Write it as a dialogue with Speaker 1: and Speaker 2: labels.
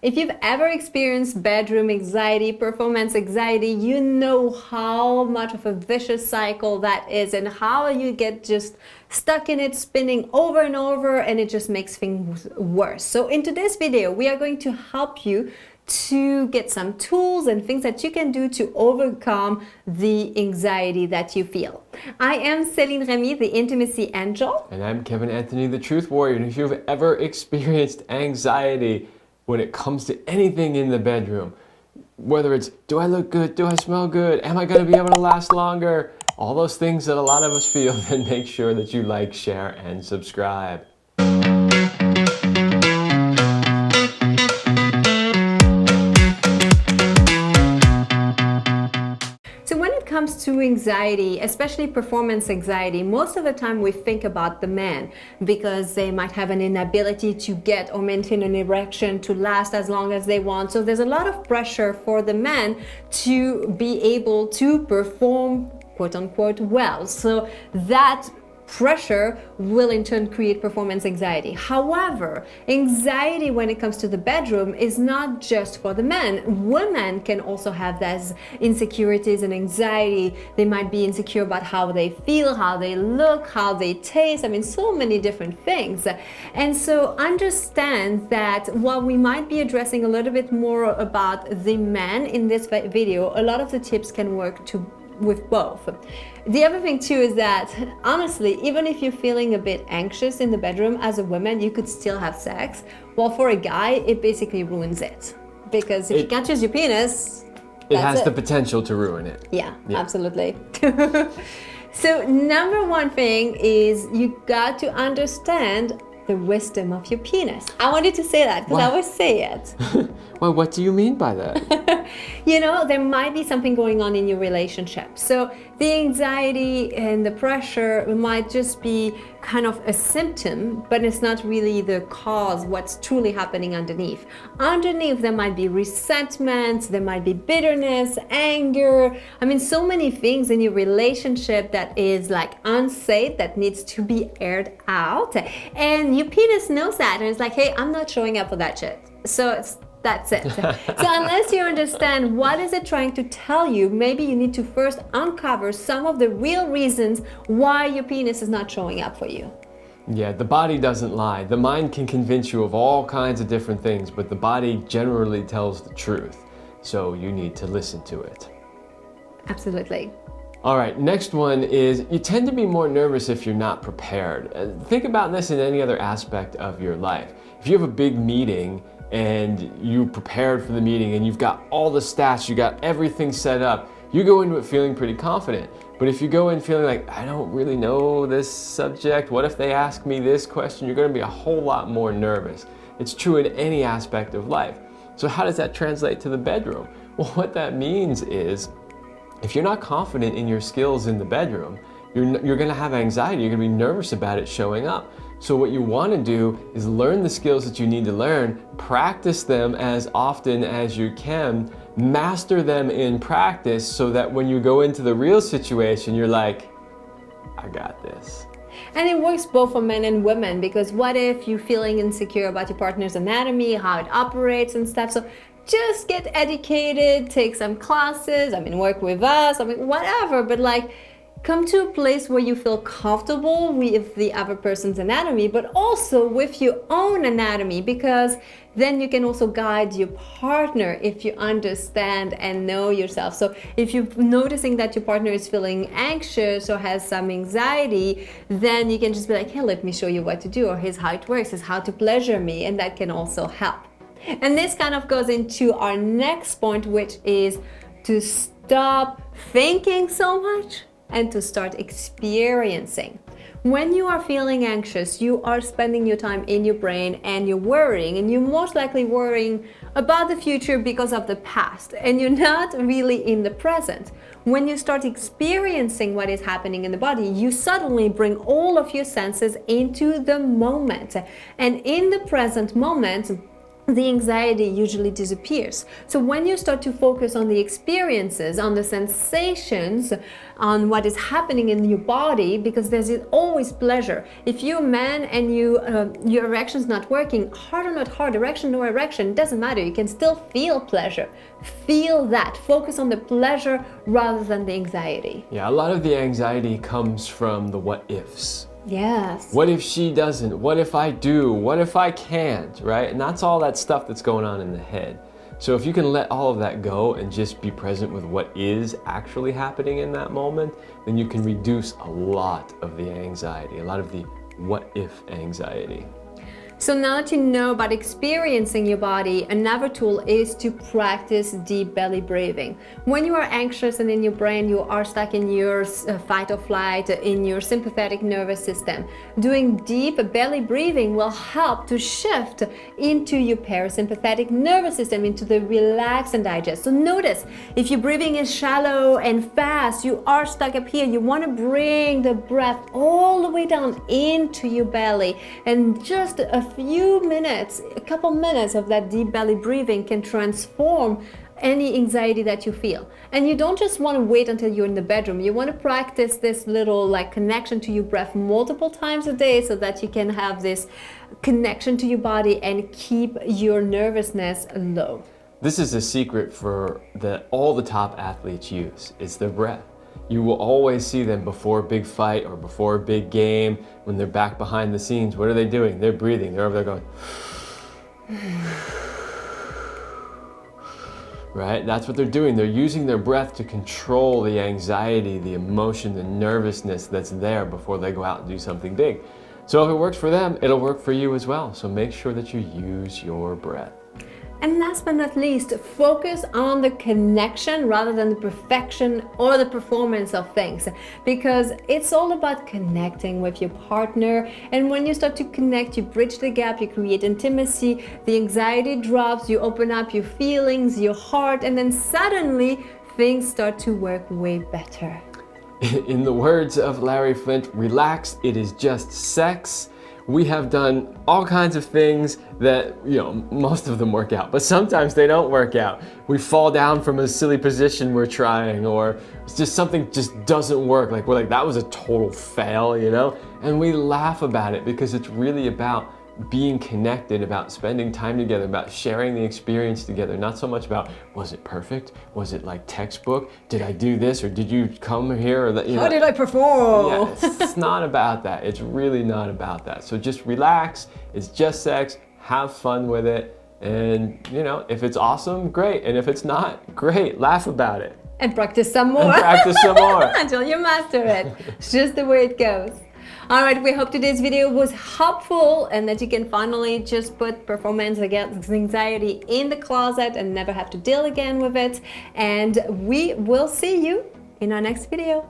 Speaker 1: If you've ever experienced bedroom anxiety, performance anxiety, you know how much of a vicious cycle that is and how you get just stuck in it, spinning over and over, and it just makes things worse. So in today's video, we are going to help you to get some tools and things that you can do to overcome the anxiety that you feel. I am Céline Remy, the Intimacy Angel.
Speaker 2: And I'm Kevin Anthony, the Truth Warrior. And if you've ever experienced anxiety when it comes to anything in the bedroom, whether it's, do I look good? Do I smell good? Am I going to be able to last longer? All those things that a lot of us feel, then make sure that you like, share, and subscribe.
Speaker 1: So when it comes to anxiety, especially performance anxiety, most of the time we think about the men because they might have an inability to get or maintain an erection to last as long as they want. So there's a lot of pressure for the men to be able to perform, quote unquote, well. So that pressure will in turn create performance anxiety. However, anxiety when it comes to the bedroom is not just for the men. Women can also have those insecurities and anxiety. They might be insecure about how they feel, how they look, how they taste. I mean, so many different things. And so understand that while we might be addressing a little bit more about the men in this video, a lot of the tips can work with both. The other thing too is that honestly, even if you're feeling a bit anxious in the bedroom as a woman, you could still have sex. While for a guy, it basically ruins it. Because if you can't use your penis,
Speaker 2: it has the potential to ruin it.
Speaker 1: Yeah. Absolutely. So number one thing is you got to understand the wisdom of your penis. I wanted to say that because I always say it.
Speaker 2: Well, what do you mean by that?
Speaker 1: You know, there might be something going on in your relationship. So the anxiety and the pressure might just be kind of a symptom, but it's not really the cause, what's truly happening underneath. Underneath, there might be resentment, there might be bitterness, anger. I mean, so many things in your relationship that is like unsaid, that needs to be aired out. And your penis knows that. And it's like, hey, I'm not showing up for that shit. So that's it. So unless you understand what is it trying to tell you, maybe you need to first uncover some of the real reasons why your penis is not showing up for you.
Speaker 2: Yeah, the body doesn't lie. The mind can convince you of all kinds of different things, but the body generally tells the truth. So you need to listen to it.
Speaker 1: Absolutely.
Speaker 2: All right, next one is you tend to be more nervous if you're not prepared. Think about this in any other aspect of your life. If you have a big meeting and you prepared for the meeting and you've got all the stats, you got everything set up, you go into it feeling pretty confident. But if you go in feeling like, I don't really know this subject, what if they ask me this question, you're gonna be a whole lot more nervous. It's true in any aspect of life. So how does that translate to the bedroom? Well, what that means is, if you're not confident in your skills in the bedroom, you're gonna have anxiety, you're gonna be nervous about it showing up. So what you wanna do is learn the skills that you need to learn, practice them as often as you can, master them in practice so that when you go into the real situation, you're like, I got this.
Speaker 1: And it works both for men and women, because what if you're feeling insecure about your partner's anatomy, how it operates and stuff? So just get educated, take some classes, work with us, whatever, but like, come to a place where you feel comfortable with the other person's anatomy, but also with your own anatomy, because then you can also guide your partner if you understand and know yourself. So if you're noticing that your partner is feeling anxious or has some anxiety, then you can just be like, hey, let me show you what to do, or here's how it works, here's how to pleasure me, and that can also help. And this kind of goes into our next point, which is to stop thinking so much and to start experiencing. When you are feeling anxious, you are spending your time in your brain and you're worrying, and you're most likely worrying about the future because of the past, and you're not really in the present. When you start experiencing what is happening in the body, you suddenly bring all of your senses into the moment. And in the present moment, the anxiety usually disappears. So when you start to focus on the experiences, on the sensations, on what is happening in your body, because there's always pleasure. If you're a man and your erection's not working, hard or not hard, erection or erection, doesn't matter. You can still feel pleasure. Feel that. Focus on the pleasure rather than the anxiety.
Speaker 2: Yeah, a lot of the anxiety comes from the what ifs.
Speaker 1: Yes.
Speaker 2: What if she doesn't? What if I do? What if I can't? Right? And that's all that stuff that's going on in the head. So if you can let all of that go and just be present with what is actually happening in that moment, then you can reduce a lot of the anxiety, a lot of the what if anxiety.
Speaker 1: So now that you know about experiencing your body, another tool is to practice deep belly breathing. When you are anxious and in your brain you are stuck in your fight or flight, in your sympathetic nervous system, doing deep belly breathing will help to shift into your parasympathetic nervous system, into the relax and digest. So notice, if your breathing is shallow and fast, you are stuck up here, you want to bring the breath all the way down into your belly, and just a few minutes, a couple minutes of that deep belly breathing can transform any anxiety that you feel. And you don't just want to wait until you're in the bedroom. You want to practice this little connection to your breath multiple times a day, so that you can have this connection to your body and keep your nervousness low.
Speaker 2: This is a secret that all the top athletes use. It's their breath. You will always see them before a big fight or before a big game, when they're back behind the scenes. What are they doing? They're breathing. They're over there going, right? That's what they're doing. They're using their breath to control the anxiety, the emotion, the nervousness that's there before they go out and do something big. So if it works for them, it'll work for you as well. So make sure that you use your breath.
Speaker 1: And last but not least, focus on the connection rather than the perfection or the performance of things, because it's all about connecting with your partner. And when you start to connect, you bridge the gap, you create intimacy, the anxiety drops, you open up your feelings, your heart, and then suddenly things start to work way better.
Speaker 2: In the words of Larry Flint, relax, it is just sex. We have done all kinds of things that, most of them work out, but sometimes they don't work out. We fall down from a silly position we're trying, or it's just something just doesn't work. We're like, that was a total fail, And we laugh about it because it's really about being connected, about spending time together, about sharing the experience together, not so much about, was it perfect? Was it like textbook? Did I do this, or did you come here? Or that,
Speaker 1: How did I perform?
Speaker 2: Yeah, it's not about that. It's really not about that. So just relax. It's just sex. Have fun with it. And, if it's awesome, great. And if it's not, great. Laugh about it.
Speaker 1: And practice some more.
Speaker 2: And practice some more.
Speaker 1: Until you master it. It's just the way it goes. All right, we hope today's video was helpful and that you can finally just put performance against anxiety in the closet and never have to deal again with it. And we will see you in our next video.